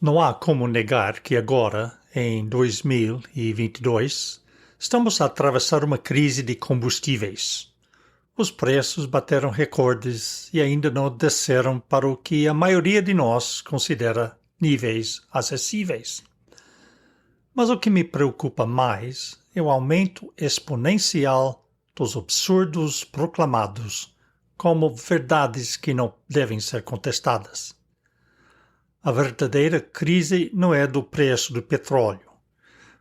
Não há como negar que agora, em 2022, estamos a atravessar uma crise de combustíveis. Os preços bateram recordes e ainda não desceram para o que a maioria de nós considera níveis acessíveis. Mas o que me preocupa mais é o aumento exponencial dos absurdos proclamados como verdades que não devem ser contestadas. A verdadeira crise não é do preço do petróleo,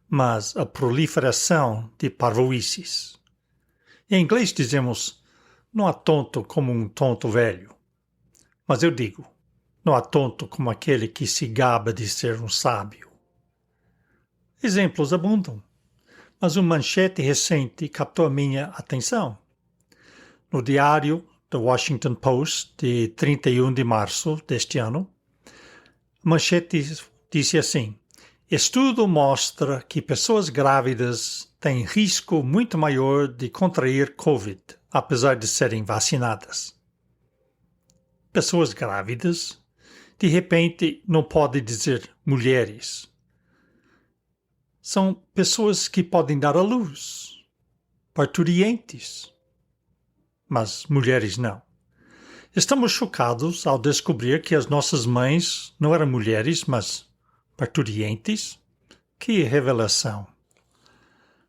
mas a proliferação de parvoíces. Em inglês dizemos, não há tonto como um tonto velho. Mas eu digo, não há tonto como aquele que se gaba de ser um sábio. Exemplos abundam, mas uma manchete recente captou a minha atenção. No diário The Washington Post, de 31 de março deste ano, a manchete disse assim: estudo mostra que pessoas grávidas têm risco muito maior de contrair Covid, apesar de serem vacinadas. Pessoas grávidas, de repente, não pode dizer mulheres. São pessoas que podem dar à luz, parturientes, mas mulheres não. Estamos chocados ao descobrir que as nossas mães não eram mulheres, mas parturientes. Que revelação!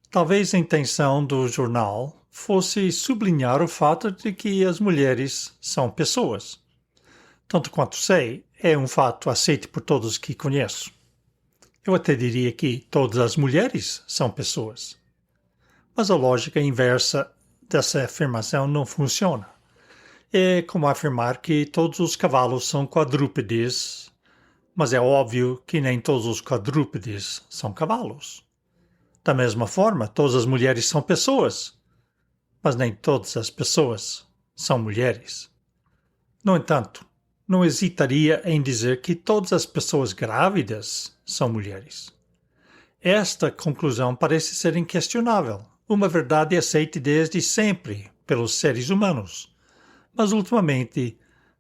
Talvez a intenção do jornal fosse sublinhar o fato de que as mulheres são pessoas. Tanto quanto sei, é um fato aceito por todos que conheço. Eu até diria que todas as mulheres são pessoas. Mas a lógica inversa dessa afirmação não funciona. É como afirmar que todos os cavalos são quadrúpedes, mas é óbvio que nem todos os quadrúpedes são cavalos. Da mesma forma, todas as mulheres são pessoas, mas nem todas as pessoas são mulheres. No entanto, não hesitaria em dizer que todas as pessoas grávidas são mulheres. Esta conclusão parece ser inquestionável, uma verdade aceita desde sempre pelos seres humanos. Mas, ultimamente,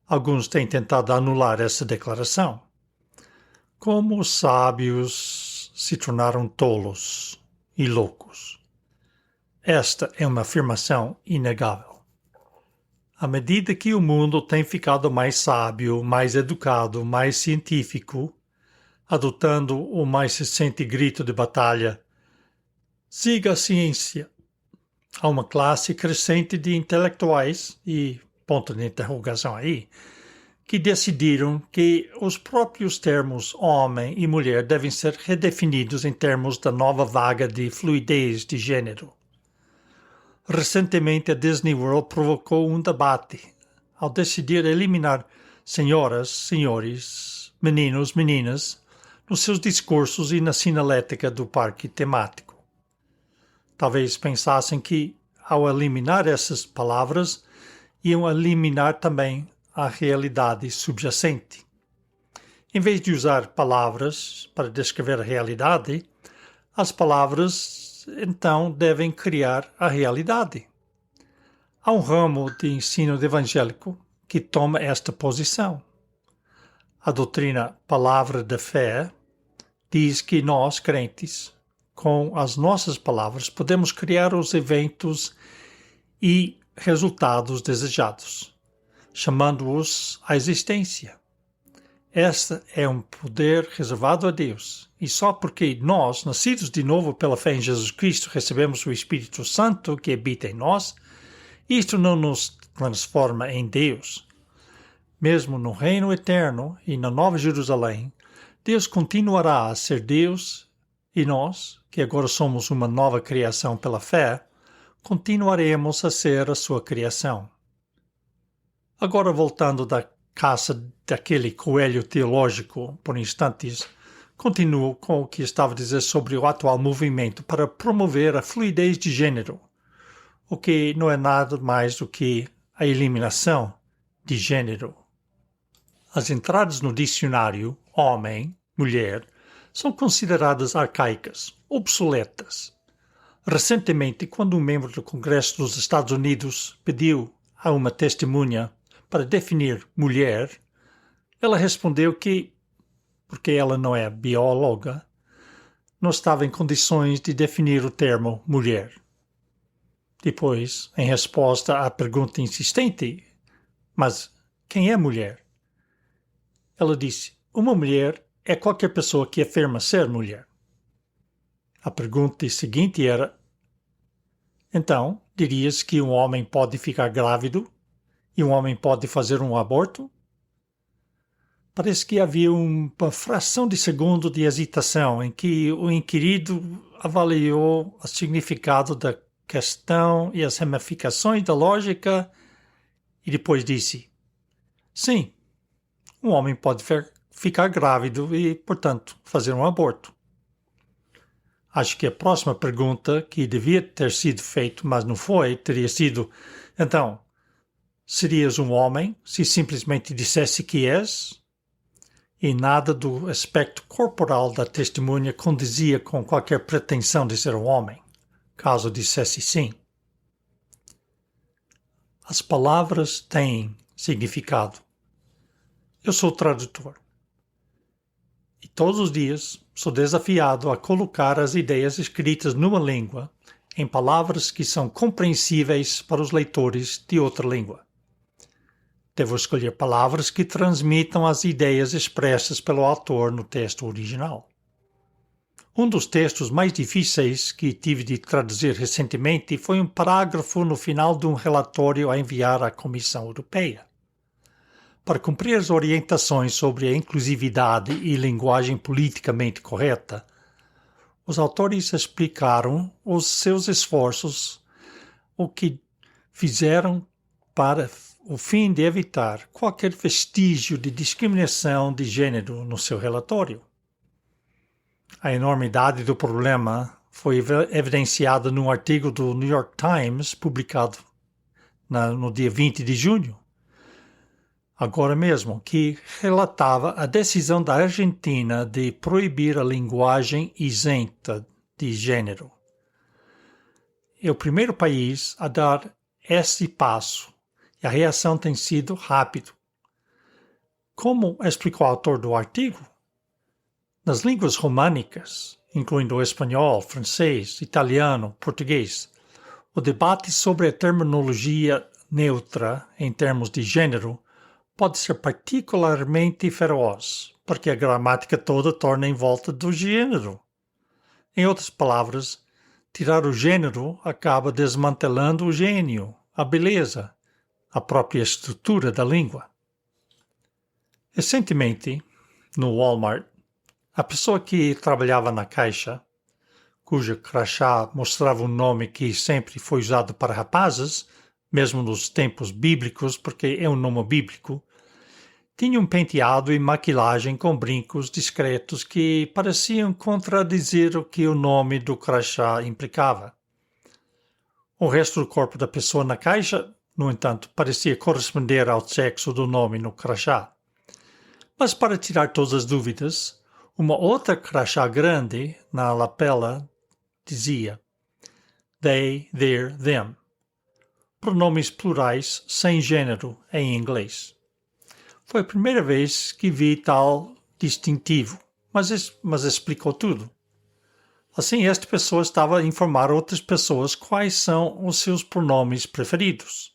alguns têm tentado anular essa declaração. Como os sábios se tornaram tolos e loucos. Esta é uma afirmação inegável. À medida que o mundo tem ficado mais sábio, mais educado, mais científico, adotando o mais recente grito de batalha, siga a ciência, há uma classe crescente de intelectuais e ponto de interrogação aí, que decidiram que os próprios termos homem e mulher devem ser redefinidos em termos da nova vaga de fluidez de gênero. Recentemente, a Disney World provocou um debate ao decidir eliminar senhoras, senhores, meninos, meninas nos seus discursos e na sinalética do parque temático. Talvez pensassem que, ao eliminar essas palavras, iam eliminar também a realidade subjacente. Em vez de usar palavras para descrever a realidade, as palavras então devem criar a realidade. Há um ramo de ensino evangélico que toma esta posição. A doutrina Palavra da Fé diz que nós, crentes, com as nossas palavras, podemos criar os eventos e resultados desejados, chamando-os à existência. Este é um poder reservado a Deus, e só porque nós, nascidos de novo pela fé em Jesus Cristo, recebemos o Espírito Santo que habita em nós, isto não nos transforma em Deus. Mesmo no reino eterno e na Nova Jerusalém, Deus continuará a ser Deus e nós, que agora somos uma nova criação pela fé, continuaremos a ser a sua criação. Agora voltando da caça daquele coelho teológico por instantes, continuo com o que estava a dizer sobre o atual movimento para promover a fluidez de gênero, o que não é nada mais do que a eliminação de gênero. As entradas no dicionário homem, mulher, são consideradas arcaicas, obsoletas. Recentemente, quando um membro do Congresso dos Estados Unidos pediu a uma testemunha para definir mulher, ela respondeu que porque ela não é bióloga, não estava em condições de definir o termo mulher. Depois, em resposta à pergunta insistente, mas quem é mulher? Ela disse, uma mulher é qualquer pessoa que afirma ser mulher. A pergunta seguinte era, então, dirias que um homem pode ficar grávido e um homem pode fazer um aborto? Parece que havia uma fração de segundo de hesitação em que o inquirido avaliou o significado da questão e as ramificações da lógica e depois disse: sim, um homem pode ficar grávido e, portanto, fazer um aborto. Acho que a próxima pergunta, que devia ter sido feita, mas não foi, teria sido: então, serias um homem se simplesmente dissesse que és? E nada do aspecto corporal da testemunha condizia com qualquer pretensão de ser um homem, caso dissesse sim. As palavras têm significado. Eu sou tradutor. E todos os dias sou desafiado a colocar as ideias escritas numa língua em palavras que são compreensíveis para os leitores de outra língua. Devo escolher palavras que transmitam as ideias expressas pelo autor no texto original. Um dos textos mais difíceis que tive de traduzir recentemente foi um parágrafo no final de um relatório a enviar à Comissão Europeia. Para cumprir as orientações sobre a inclusividade e linguagem politicamente correta, os autores explicaram os seus esforços, o que fizeram para o fim de evitar qualquer vestígio de discriminação de gênero no seu relatório. A enormidade do problema foi evidenciada num artigo do New York Times publicado no dia 20 de junho, agora mesmo, que relatava a decisão da Argentina de proibir a linguagem isenta de gênero. É o primeiro país a dar esse passo e a reação tem sido rápida. Como explicou o autor do artigo, nas línguas românicas, incluindo o espanhol, francês, italiano, português, o debate sobre a terminologia neutra em termos de gênero pode ser particularmente feroz, porque a gramática toda torna em volta do gênero. Em outras palavras, tirar o gênero acaba desmantelando o gênio, a beleza, a própria estrutura da língua. Recentemente, no Walmart, a pessoa que trabalhava na caixa, cujo crachá mostrava um nome que sempre foi usado para rapazes, mesmo nos tempos bíblicos, porque é um nome bíblico, tinha um penteado e maquilagem com brincos discretos que pareciam contradizer o que o nome do crachá implicava. O resto do corpo da pessoa na caixa, no entanto, parecia corresponder ao sexo do nome no crachá. Mas para tirar todas as dúvidas, uma outra crachá grande na lapela dizia they, their, them. Pronomes plurais sem gênero em inglês. Foi a primeira vez que vi tal distintivo, mas explicou tudo. Assim, esta pessoa estava a informar outras pessoas quais são os seus pronomes preferidos.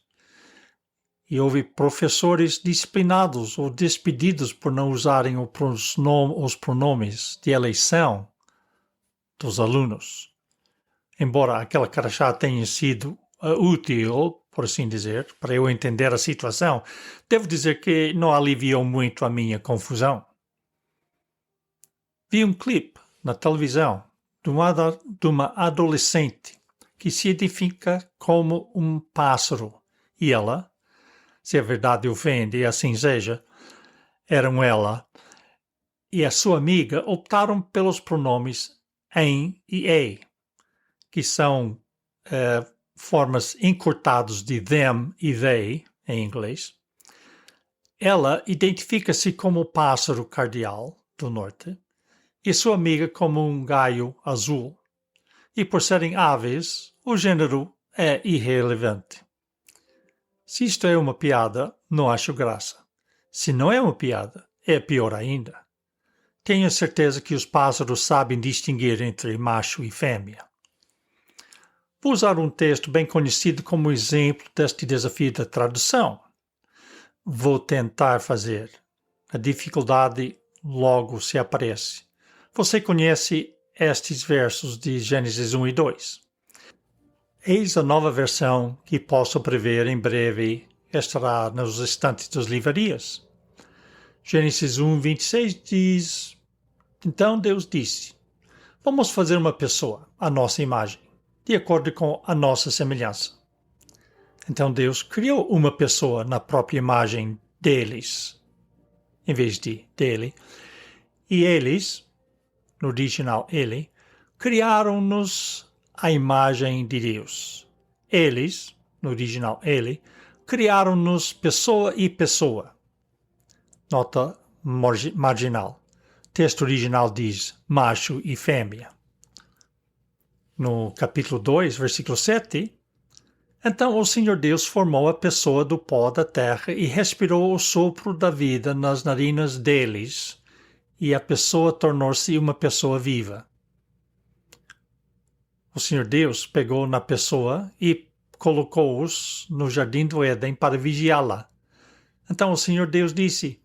E houve professores disciplinados ou despedidos por não usarem os pronomes de eleição dos alunos. Embora aquela crachá tenha sido útil, por assim dizer, para eu entender a situação, devo dizer que não aliviou muito a minha confusão. Vi um clipe na televisão de uma adolescente que se identifica como um pássaro e ela, se a verdade ofende e assim seja, eram ela e a sua amiga optaram pelos pronomes em e ei, que são formas encurtadas de them e they, em inglês. Ela identifica-se como o pássaro cardeal do norte e sua amiga como um gaio azul. E por serem aves, o gênero é irrelevante. Se isto é uma piada, não acho graça. Se não é uma piada, é pior ainda. Tenho certeza que os pássaros sabem distinguir entre macho e fêmea. Vou usar um texto bem conhecido como exemplo deste desafio da tradução. Vou tentar fazer. A dificuldade logo se aparece. Você conhece estes versos de Gênesis 1 e 2. Eis a nova versão que posso prever em breve estará nos estantes das livrarias. Gênesis 1, 26 diz: Então Deus disse: Vamos fazer uma pessoa, à nossa imagem, de acordo com a nossa semelhança. Então Deus criou uma pessoa na própria imagem deles, em vez de dele. E eles, no original ele, criaram-nos à imagem de Deus. Eles, no original ele, criaram-nos pessoa e pessoa. Nota marginal. Texto original diz macho e fêmea. No capítulo 2, versículo 7, então o Senhor Deus formou a pessoa do pó da terra e respirou o sopro da vida nas narinas deles, e a pessoa tornou-se uma pessoa viva. O Senhor Deus pegou na pessoa e colocou-os no jardim do Éden para vigiá-la. Então o Senhor Deus disse: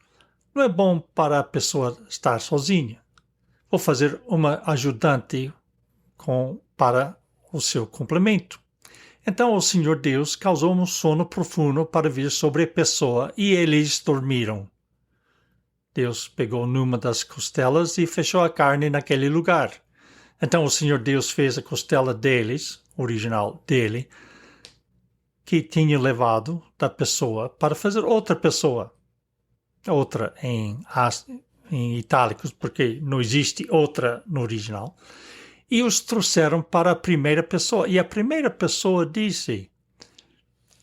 Não é bom para a pessoa estar sozinha. Vou fazer uma ajudante para o seu complemento. Então o Senhor Deus causou um sono profundo para vir sobre a pessoa e eles dormiram. Deus pegou numa das costelas e fechou a carne naquele lugar. Então o Senhor Deus fez a costela deles, original dele, que tinha levado da pessoa para fazer outra pessoa. Outra em itálicos, porque não existe outra no original. E os trouxeram para a primeira pessoa. E a primeira pessoa disse: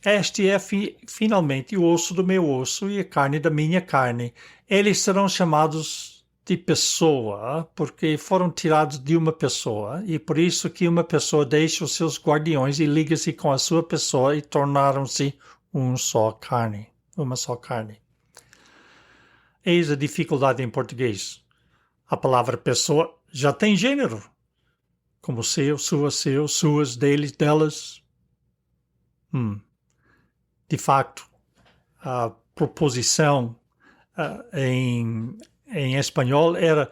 Este é finalmente o osso do meu osso e a carne da minha carne. Eles serão chamados de pessoa, porque foram tirados de uma pessoa, e por isso que uma pessoa deixa os seus guardiões e liga-se com a sua pessoa e tornaram-se uma só carne. Eis a dificuldade em português. A palavra pessoa já tem gênero, como seu, sua, seu, suas, deles, delas. De facto, a proposição em espanhol era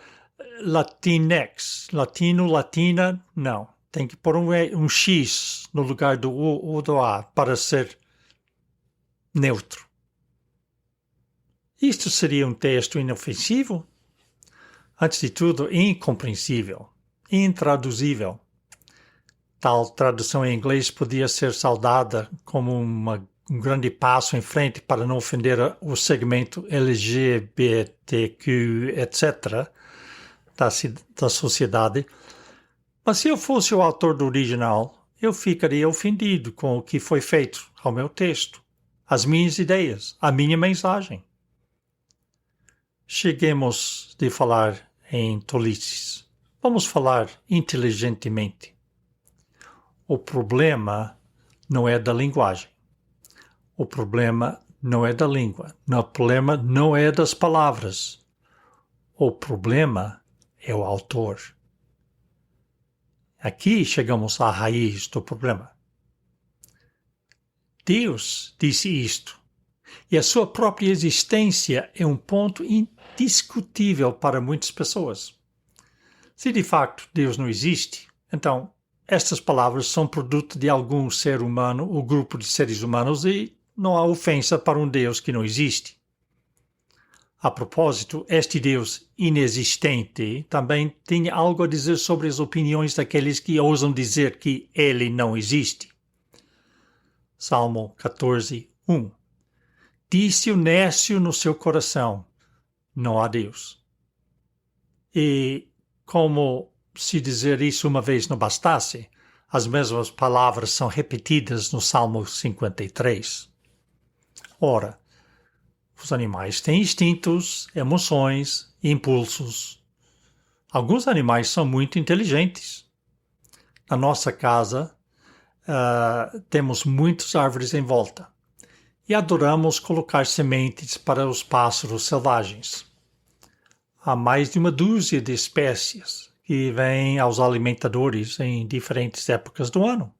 latinex. Latino, latina, não. Tem que pôr um X no lugar do U ou do A para ser neutro. Isto seria um texto inofensivo? Antes de tudo, incompreensível, intraduzível. Tal tradução em inglês podia ser saudada como um grande passo em frente para não ofender o segmento LGBTQ, etc., da sociedade. Mas se eu fosse o autor do original, eu ficaria ofendido com o que foi feito ao meu texto, as minhas ideias, a minha mensagem. Cheguemos de falar em tolices. Vamos falar inteligentemente. O problema não é da linguagem. O problema não é da língua. O problema não é das palavras. O problema é o autor. Aqui chegamos à raiz do problema. Deus disse isto, e a sua própria existência é um ponto indiscutível para muitas pessoas. Se de facto Deus não existe, então estas palavras são produto de algum ser humano ou grupo de seres humanos e não há ofensa para um Deus que não existe. A propósito, este Deus inexistente também tinha algo a dizer sobre as opiniões daqueles que ousam dizer que ele não existe. Salmo 14, 1. Disse o nécio no seu coração: não há Deus. E como se dizer isso uma vez não bastasse, as mesmas palavras são repetidas no Salmo 53. Ora, os animais têm instintos, emoções e impulsos. Alguns animais são muito inteligentes. Na nossa casa, temos muitas árvores em volta e adoramos colocar sementes para os pássaros selvagens. há mais de uma dúzia de espécies que vêm aos alimentadores em diferentes épocas do ano.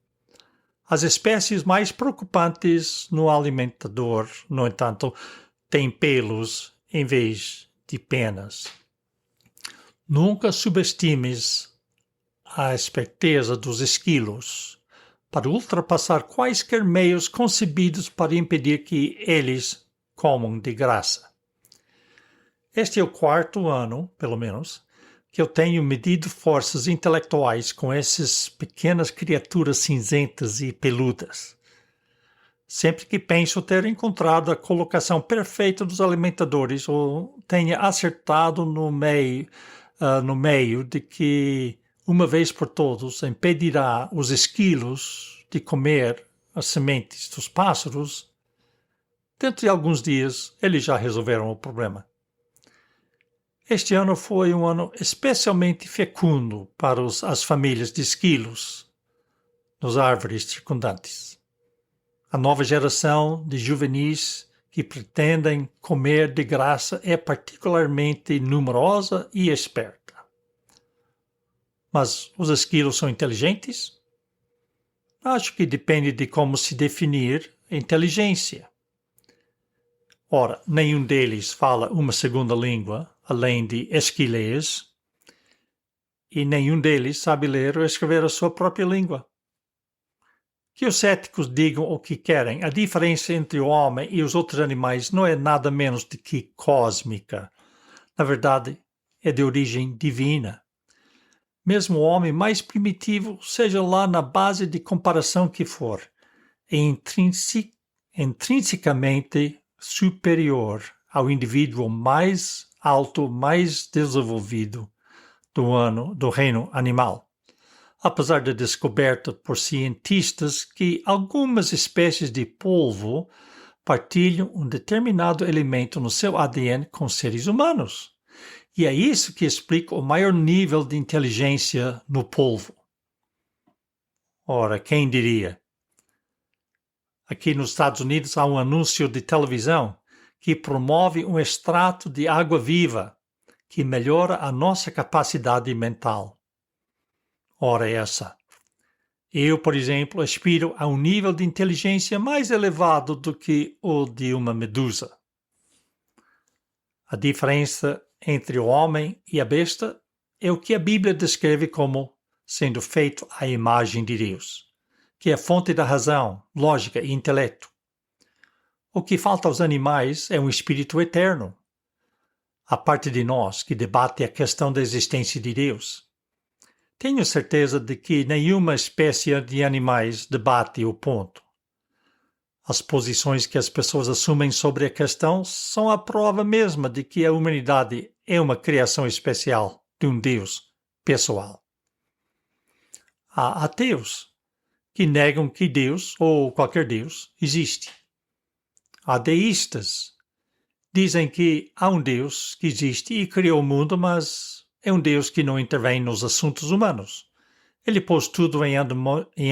As espécies mais preocupantes no alimentador, no entanto, têm pelos em vez de penas. Nunca subestimes a esperteza dos esquilos para ultrapassar quaisquer meios concebidos para impedir que eles comam de graça. Este é o 4º ano, pelo menos, que eu tenho medido forças intelectuais com essas pequenas criaturas cinzentas e peludas. Sempre que penso ter encontrado a colocação perfeita dos alimentadores ou tenha acertado no meio de que, uma vez por todos, impedirá os esquilos de comer as sementes dos pássaros, dentro de alguns dias eles já resolveram o problema. Este ano foi um ano especialmente fecundo para as famílias de esquilos nas árvores circundantes. A nova geração de juvenis que pretendem comer de graça é particularmente numerosa e esperta. Mas os esquilos são inteligentes? Acho que depende de como se definir inteligência. Ora, nenhum deles fala uma segunda língua, além de esquilês, e nenhum deles sabe ler ou escrever a sua própria língua. Que os céticos digam o que querem, a diferença entre o homem e os outros animais não é nada menos do que cósmica. Na verdade, é de origem divina. Mesmo o homem mais primitivo, seja lá na base de comparação que for, é intrinsecamente superior ao indivíduo mais alto, mais desenvolvido do reino animal. Apesar da descoberta por cientistas que algumas espécies de polvo partilham um determinado elemento no seu ADN com seres humanos. E é isso que explica o maior nível de inteligência no polvo. Ora, quem diria? Aqui nos Estados Unidos há um anúncio de televisão que promove um extrato de água viva que melhora a nossa capacidade mental. Ora essa. Eu, por exemplo, aspiro a um nível de inteligência mais elevado do que o de uma medusa. A diferença entre o homem e a besta é o que a Bíblia descreve como sendo feito à imagem de Deus, que é a fonte da razão, lógica e intelecto. O que falta aos animais é um espírito eterno, a parte de nós que debate a questão da existência de Deus. Tenho certeza de que nenhuma espécie de animais debate o ponto. As posições que as pessoas assumem sobre a questão são a prova mesma de que a humanidade é uma criação especial de um Deus pessoal. Há ateus que negam que Deus, ou qualquer Deus, existe. Há deístas. Dizem que há um Deus que existe e criou o mundo, mas é um Deus que não intervém nos assuntos humanos. Ele pôs tudo em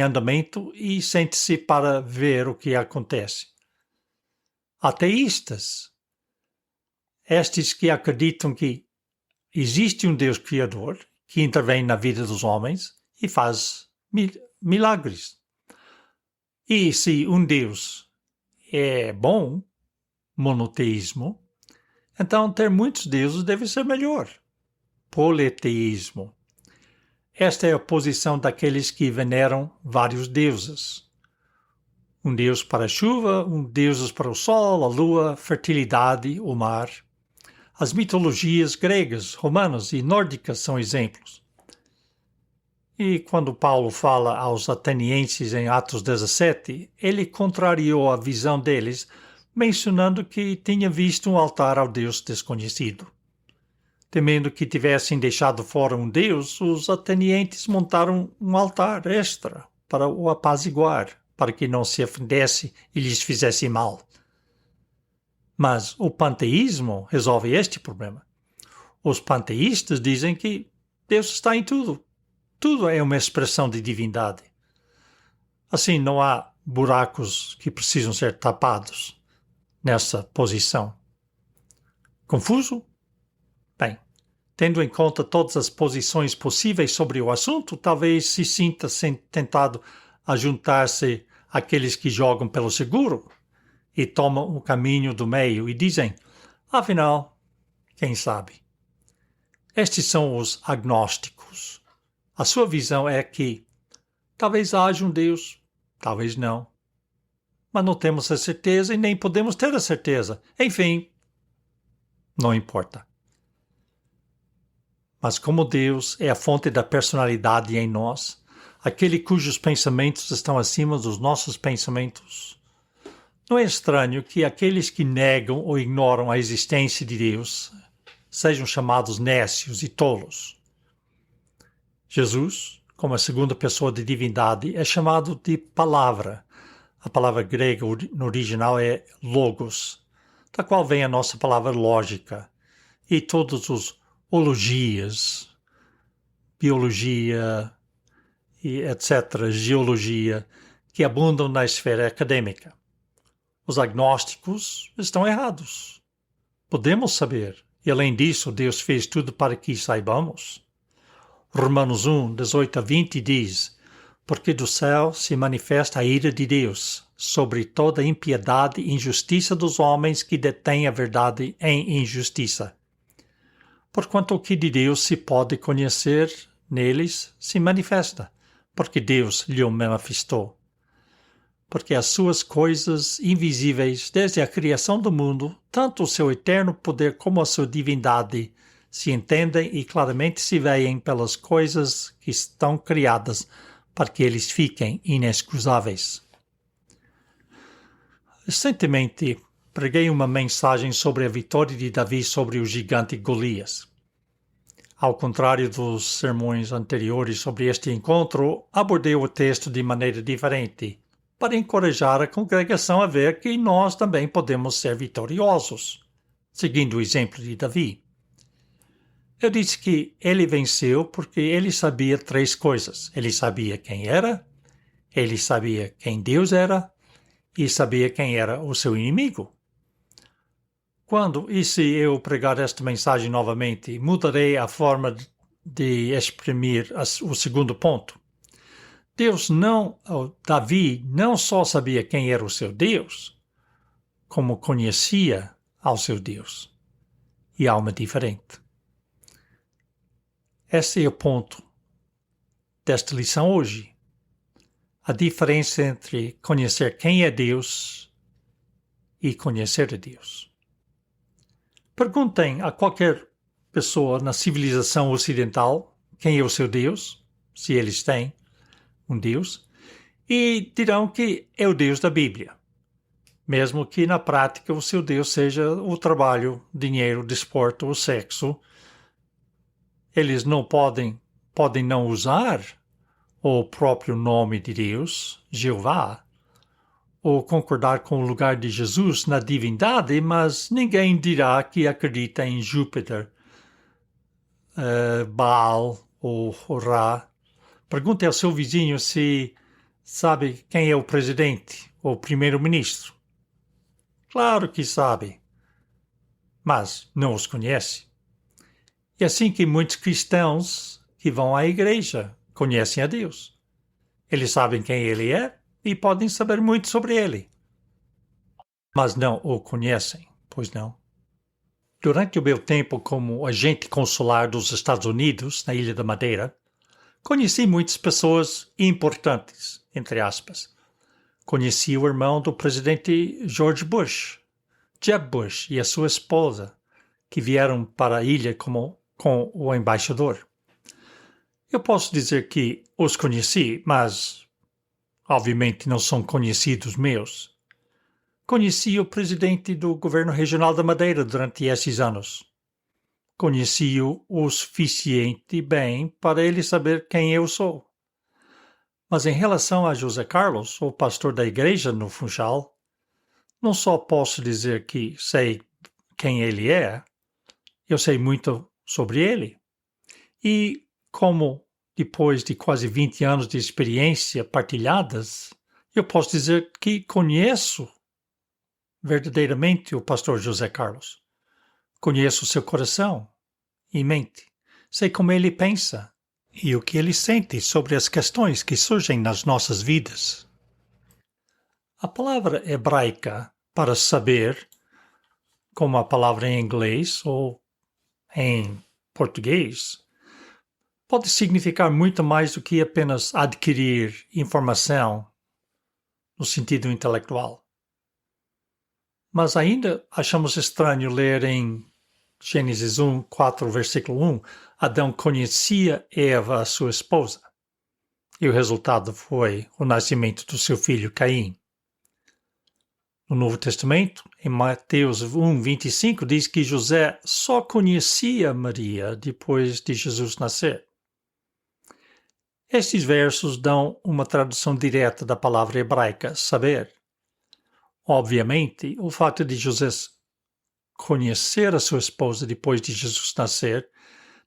andamento e sente-se para ver o que acontece. Ateístas. Estes que acreditam que existe um Deus criador que intervém na vida dos homens e faz milagres. E se um Deus é bom, monoteísmo, então ter muitos deuses deve ser melhor. Politeísmo. Esta é a posição daqueles que veneram vários deuses. Um deus para a chuva, deuses para o sol, a lua, fertilidade, o mar. As mitologias gregas, romanas e nórdicas são exemplos. E quando Paulo fala aos atenienses em Atos 17, ele contrariou a visão deles, mencionando que tinha visto um altar ao Deus desconhecido. Temendo que tivessem deixado fora um Deus, os atenienses montaram um altar extra para o apaziguar, para que não se ofendesse e lhes fizesse mal. Mas o panteísmo resolve este problema. Os panteístas dizem que Deus está em tudo. Tudo é uma expressão de divindade. Assim, não há buracos que precisam ser tapados nessa posição. Confuso? Bem, tendo em conta todas as posições possíveis sobre o assunto, talvez se sinta tentado a juntar-se àqueles que jogam pelo seguro e tomam o caminho do meio e dizem, afinal, quem sabe? Estes são os agnósticos. A sua visão é que talvez haja um Deus, talvez não. Mas não temos a certeza e nem podemos ter a certeza. Enfim, não importa. Mas como Deus é a fonte da personalidade em nós, aquele cujos pensamentos estão acima dos nossos pensamentos, não é estranho que aqueles que negam ou ignoram a existência de Deus sejam chamados nécios e tolos. Jesus, como a segunda pessoa de divindade, é chamado de palavra. A palavra grega no original é logos, da qual vem a nossa palavra lógica, e todos os ologias, biologia e etc., geologia, que abundam na esfera acadêmica. Os agnósticos estão errados. Podemos saber, e além disso, Deus fez tudo para que saibamos. Romanos 1, 18 a 20 diz, porque do céu se manifesta a ira de Deus sobre toda a impiedade e injustiça dos homens que detêm a verdade em injustiça. Porquanto o que de Deus se pode conhecer neles se manifesta, porque Deus lhe o manifestou. Porque as suas coisas invisíveis, desde a criação do mundo, tanto o seu eterno poder como a sua divindade, se entendem e claramente se veem pelas coisas que estão criadas, para que eles fiquem inexcusáveis. Recentemente, preguei uma mensagem sobre a vitória de Davi sobre o gigante Golias. Ao contrário dos sermões anteriores sobre este encontro, abordei o texto de maneira diferente, para encorajar a congregação a ver que nós também podemos ser vitoriosos, seguindo o exemplo de Davi. Eu disse que ele venceu porque ele sabia 3 coisas. Ele sabia quem era, ele sabia quem Deus era e sabia quem era o seu inimigo. Quando e se eu pregar esta mensagem novamente, mudarei a forma de exprimir o segundo ponto. Davi não só sabia quem era o seu Deus, como conhecia ao seu Deus. E há uma diferente. Esse é o ponto desta lição hoje. A diferença entre conhecer quem é Deus e conhecer a Deus. Perguntem a qualquer pessoa na civilização ocidental quem é o seu Deus, se eles têm um Deus, e dirão que é o Deus da Bíblia, mesmo que na prática o seu Deus seja o trabalho, dinheiro, desporto ou sexo. Eles não podem não usar o próprio nome de Deus, Jeová, ou concordar com o lugar de Jesus na divindade, mas ninguém dirá que acredita em Júpiter, Baal ou Ra. Pergunte ao seu vizinho se sabe quem é o presidente ou primeiro-ministro. Claro que sabe, mas não os conhece. E assim que muitos cristãos que vão à igreja conhecem a Deus. Eles sabem quem Ele é e podem saber muito sobre Ele. Mas não o conhecem, pois não? Durante o meu tempo como agente consular dos Estados Unidos na Ilha da Madeira, conheci muitas pessoas importantes, entre aspas. Conheci o irmão do presidente George Bush, Jeb Bush, e a sua esposa, que vieram para a ilha com o embaixador. Eu posso dizer que os conheci, mas obviamente não são conhecidos meus. Conheci o presidente do governo regional da Madeira durante esses anos. Conheci-o o suficiente bem para ele saber quem eu sou. Mas em relação a José Carlos, o pastor da igreja no Funchal, não só posso dizer que sei quem ele é, eu sei muito sobre ele. E como depois de quase 20 anos de experiência partilhadas, eu posso dizer que conheço verdadeiramente o pastor José Carlos. Conheço o seu coração e mente. Sei como ele pensa e o que ele sente sobre as questões que surgem nas nossas vidas. A palavra hebraica para saber, como a palavra em inglês ou em português, pode significar muito mais do que apenas adquirir informação no sentido intelectual. Mas ainda achamos estranho ler em Gênesis 4, versículo 1, Adão conhecia Eva, sua esposa, e o resultado foi o nascimento do seu filho Caim. No Novo Testamento, em Mateus 1, 25, diz que José só conhecia Maria depois de Jesus nascer. Estes versos dão uma tradução direta da palavra hebraica, saber. Obviamente, o fato de José conhecer a sua esposa depois de Jesus nascer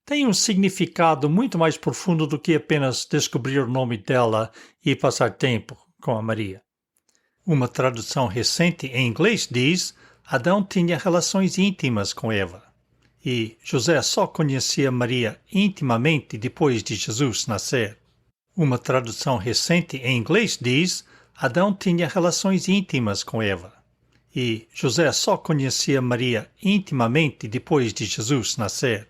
tem um significado muito mais profundo do que apenas descobrir o nome dela e passar tempo com a Maria. Uma tradução recente em inglês diz: Adão tinha relações íntimas com Eva, e José só conhecia Maria intimamente depois de Jesus nascer. Uma tradução recente em inglês diz: Adão tinha relações íntimas com Eva, e José só conhecia Maria intimamente depois de Jesus nascer.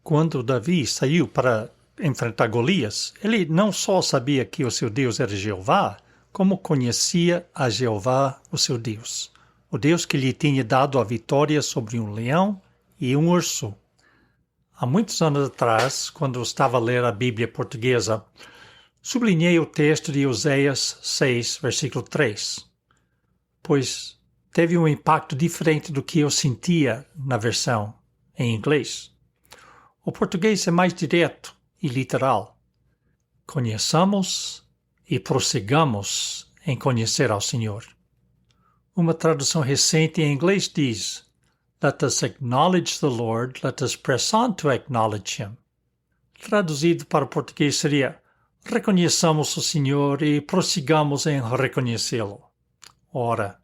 Quando Davi saiu para enfrentar Golias, ele não só sabia que o seu Deus era Jeová, como conhecia a Jeová, o seu Deus, o Deus que lhe tinha dado a vitória sobre um leão e um urso. Há muitos anos atrás, quando eu estava a ler a Bíblia portuguesa, sublinhei o texto de Oséias 6, versículo 3, pois teve um impacto diferente do que eu sentia na versão em inglês. O português é mais direto e literal. Conheçamos e prossigamos em conhecer ao Senhor. Uma tradução recente em inglês diz: Let us acknowledge the Lord, let us press on to acknowledge Him. Traduzido para o português seria: reconheçamos o Senhor e prossigamos em reconhecê-lo. Ora,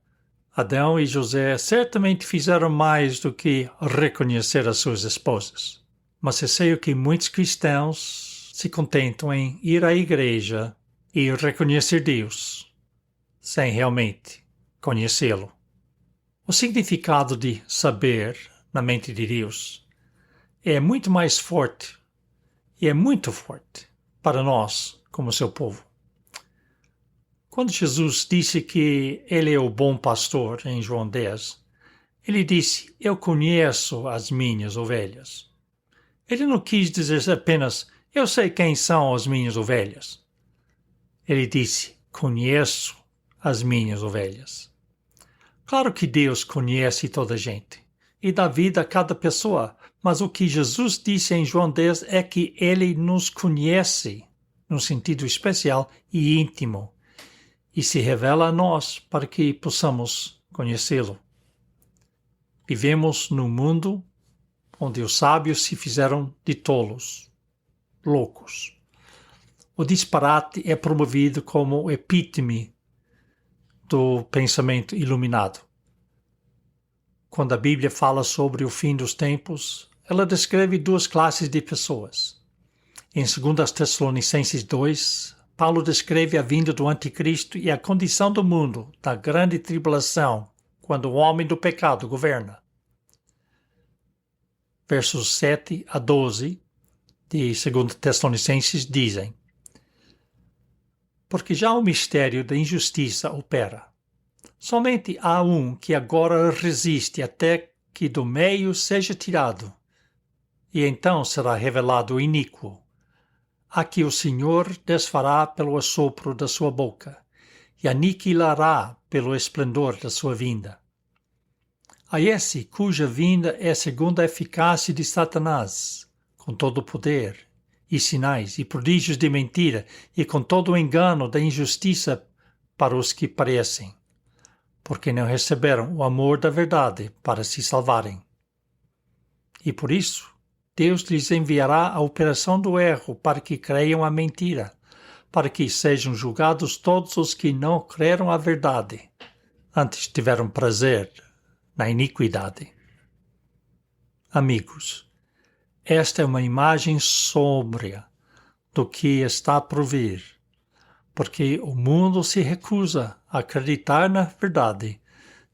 Adão e José certamente fizeram mais do que reconhecer as suas esposas. Mas receio que muitos cristãos se contentam em ir à igreja e reconhecer Deus, sem realmente conhecê-lo. O significado de saber na mente de Deus é muito mais forte, e é muito forte, para nós, como seu povo. Quando Jesus disse que Ele é o bom pastor, em João 10, Ele disse: Eu conheço as minhas ovelhas. Ele não quis dizer apenas: Eu sei quem são as minhas ovelhas. Ele disse: Conheço as minhas ovelhas. Claro que Deus conhece toda a gente e dá vida a cada pessoa, mas o que Jesus disse em João 10 é que Ele nos conhece num sentido especial e íntimo e se revela a nós para que possamos conhecê-lo. Vivemos num mundo onde os sábios se fizeram de tolos, loucos. O disparate é promovido como o epítome do pensamento iluminado. Quando a Bíblia fala sobre o fim dos tempos, ela descreve duas classes de pessoas. Em 2 Tessalonicenses 2, Paulo descreve a vinda do anticristo e a condição do mundo da grande tribulação, quando o homem do pecado governa. Versos 7 a 12 de 2 Tessalonicenses dizem: Porque já o mistério da injustiça opera. Somente há um que agora resiste até que do meio seja tirado, e então será revelado o iníquo, a que o Senhor desfará pelo assopro da sua boca, e aniquilará pelo esplendor da sua vinda. A esse cuja vinda é segundo a eficácia de Satanás, com todo o poder, e sinais, e prodígios de mentira, e com todo o engano da injustiça para os que parecem, porque não receberam o amor da verdade para se salvarem. E por isso, Deus lhes enviará a operação do erro para que creiam a mentira, para que sejam julgados todos os que não creram a verdade, antes tiveram prazer na iniquidade. Amigos, esta é uma imagem sóbria do que está por vir, porque o mundo se recusa a acreditar na verdade.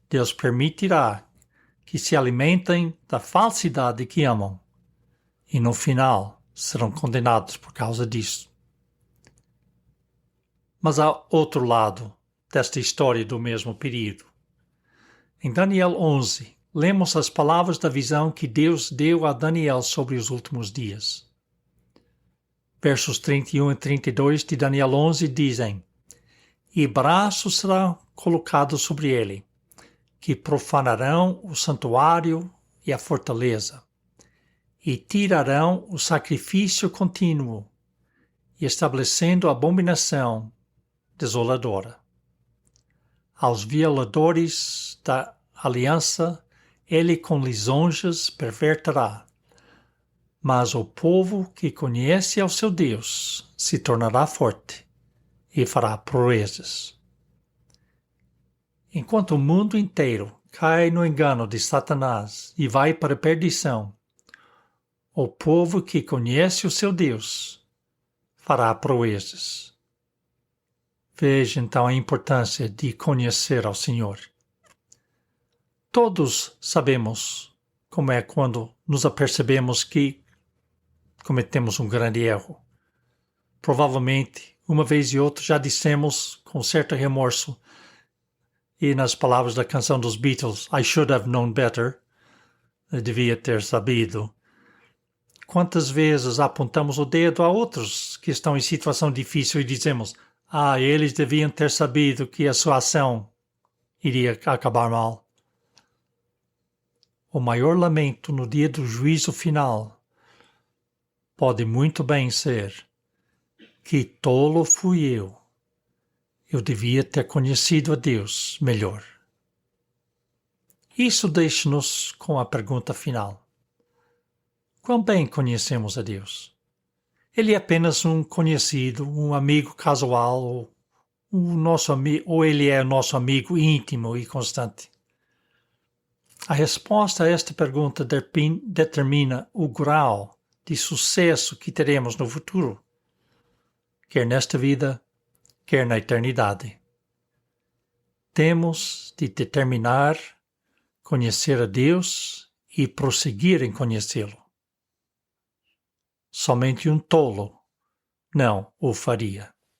Deus permitirá que se alimentem da falsidade que amam, e no final serão condenados por causa disso. Mas há outro lado desta história do mesmo período. Em Daniel 11, lemos as palavras da visão que Deus deu a Daniel sobre os últimos dias. Versos 31 e 32 de Daniel 11 dizem: E braços serão colocados sobre ele, que profanarão o santuário e a fortaleza, e tirarão o sacrifício contínuo, e estabelecendo a abominação desoladora. Aos violadores da aliança, ele com lisonjas perverterá. Mas o povo que conhece ao seu Deus se tornará forte e fará proezas. Enquanto o mundo inteiro cai no engano de Satanás e vai para a perdição, o povo que conhece o seu Deus fará proezas. Veja então a importância de conhecer ao Senhor. Todos sabemos como é quando nos apercebemos que cometemos um grande erro. Provavelmente, uma vez e outra já dissemos com certo remorso, e nas palavras da canção dos Beatles, I should have known better, eu devia ter sabido. Quantas vezes apontamos o dedo a outros que estão em situação difícil e dizemos, eles deviam ter sabido que a sua ação iria acabar mal. O maior lamento no dia do juízo final pode muito bem ser: que tolo fui eu. Eu devia ter conhecido a Deus melhor. Isso deixa-nos com a pergunta final. Quão bem conhecemos a Deus? Ele é apenas um conhecido, um amigo casual, ou ele é nosso amigo íntimo e constante? A resposta a esta pergunta determina o grau de sucesso que teremos no futuro, quer nesta vida, quer na eternidade. Temos de determinar conhecer a Deus e prosseguir em conhecê-lo. Somente um tolo não o faria.